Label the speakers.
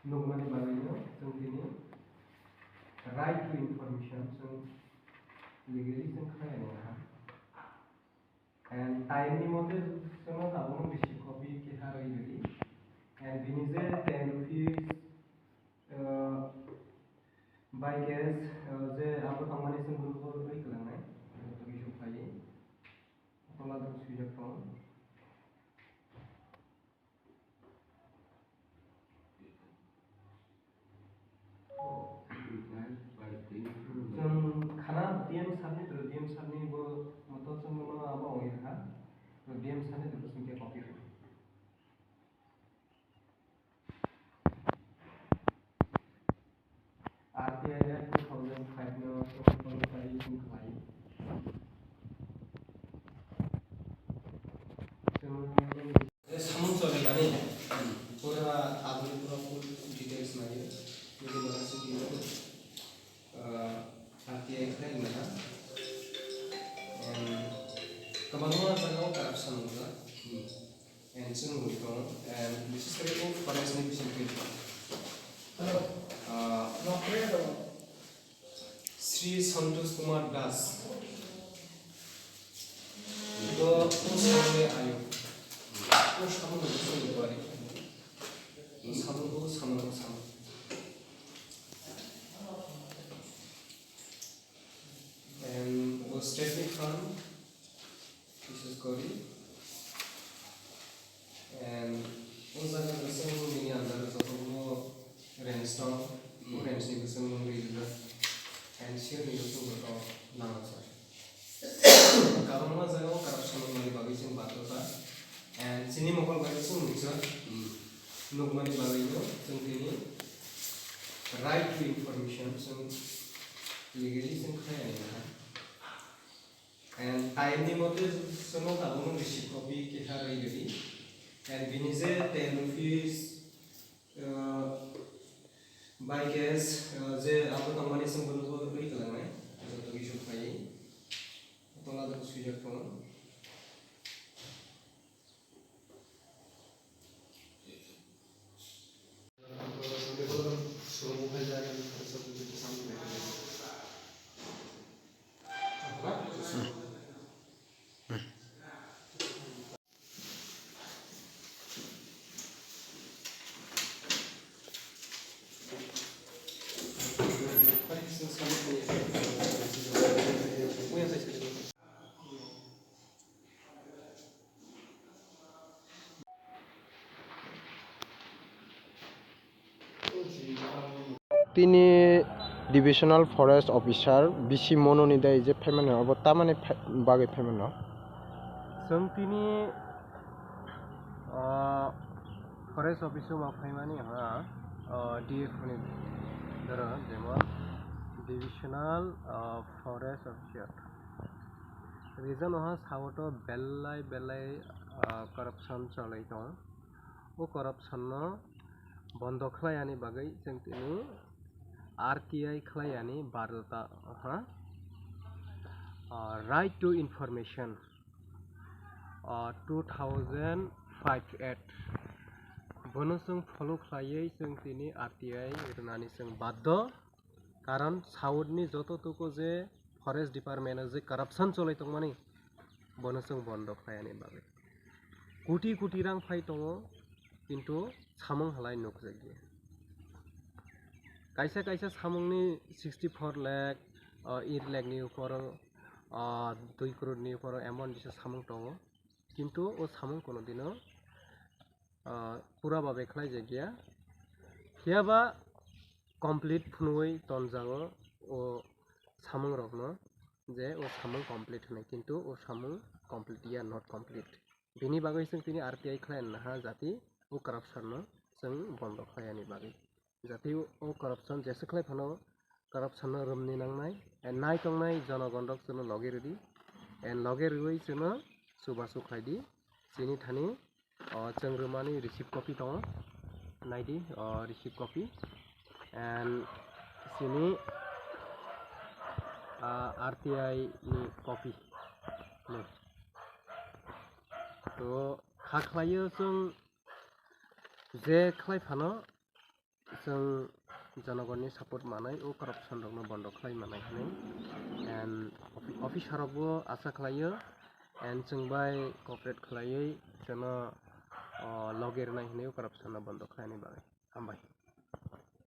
Speaker 1: नगमानि बागैनो जों दिनै राइट टु इनफरमेशन जों लिगेलि जों खालामनो हा एंड टाइमनि मते जोङो दाबो रिसिभ कपि KHWLAI रेडी एंड बिनि जे 10 रुपीस बाय गेस जे आबो थांमाने जों गुरुखौ रैखालांनाय गिसु फायो अब्ला जों सुबिदा दं जों खाना DM सारनि बो मत जों नो आबो होय हा DM सारनि तो जों के कॉपी RTI Act 2005 नो फॉलोफाई जों खालायो जों सामु चलेनानै पूरा आगुनिफ्रा फुल डिटेल्स नायो बिदि माखासे दिनो RTI खालायनो हा गोबां जायगायाव करप्शन होगा एंड जों नुयो एंड बिसेसकरि फरेस्टनि बिसय श्री संतोष कुमार दास तो सामने आयो तो सामने जों बारि सामने and was steadily from Mrs. Cody and was like the same many other of Renston, Renston was some reason and she was over now. Government was a corruption of money baggage Batota and cinema by some no money baggage, something right to information, some legally some clear. And time ni mote sono tabuno receive copy KHWLAI ready and binize 10 rupees by gas je apo company sembulu ko beri kalangai to issue khai tola da suja phone
Speaker 2: তিনি divisional forest officer BC মনোনি দায় যে ফেমাनो अब तामाने बागै फेमानो
Speaker 1: जों तिनी forest officer मा फैमानि हा DFO नि दर जेमा डिविजनल फरेस्ट ऑफिसर रीजन हा सावतो बेलाय करप्शन चलै दं ओ करप्शन न बन्द खालायनि बागै जों तिनी RTI खालायनि बारता हा राइट टू इनफरमेशन 2005 Act बनो जों फॉलो खालायै जों तिनी RTI रनानि जों बाध्य कारण साउथनि जततुको जे फरेस्ट डिपार्टमेन्ट जे करप्शन चलै दं माने बनो जों बन्द खालायनि बागै कोटी रां फाइ दङ किन्तु सामं हलाय नुकजागिया कायसा सामंनि 64 लाख 8 लाख नि ऊपर 2 करोड़ नि ऊपर एमन दिस सामं दङ किन्तु ओ सामं कोनो दिनो पूरा बाबे खलाय जागिया हियाबा कमप्लीट फुनुय तनजाङो ओ सामं रगनो जे ओ सामं कमप्लीट होनाय किन्तु ओ सामं कमप्लीट या नट कमप्लीट बिनि बागै जों तिनि RTI खालायनो हा जाति ओ करप्शन जों बन्द खालायनि बागै जाति ओ करप्शन जेसे खालाय फानो करप्शन रोमनि नांनाय नाय तंनाय जनगणक जों लगे रेडी एंड लगे रुई जों सुबासु खायदि सिनि थानि चंग्रमानि रिसीव कॉपी दङ नायदि रिसीव कॉपी एंड सिनि RTI नि कॉपी तो खाख्लायो जों जे खालाय फानो जों जनगणनि सापर्ट मानाय ओ करप्शन रंनो बन्द खालाय मानाय हनै एन्ड अफिसारावबो आसा खालायो एन्ड जोंबाय कॉपरेट खालायै जोंनो लगे नाय हनै करप्शन बन्द खालायनाय बागै हामबाय।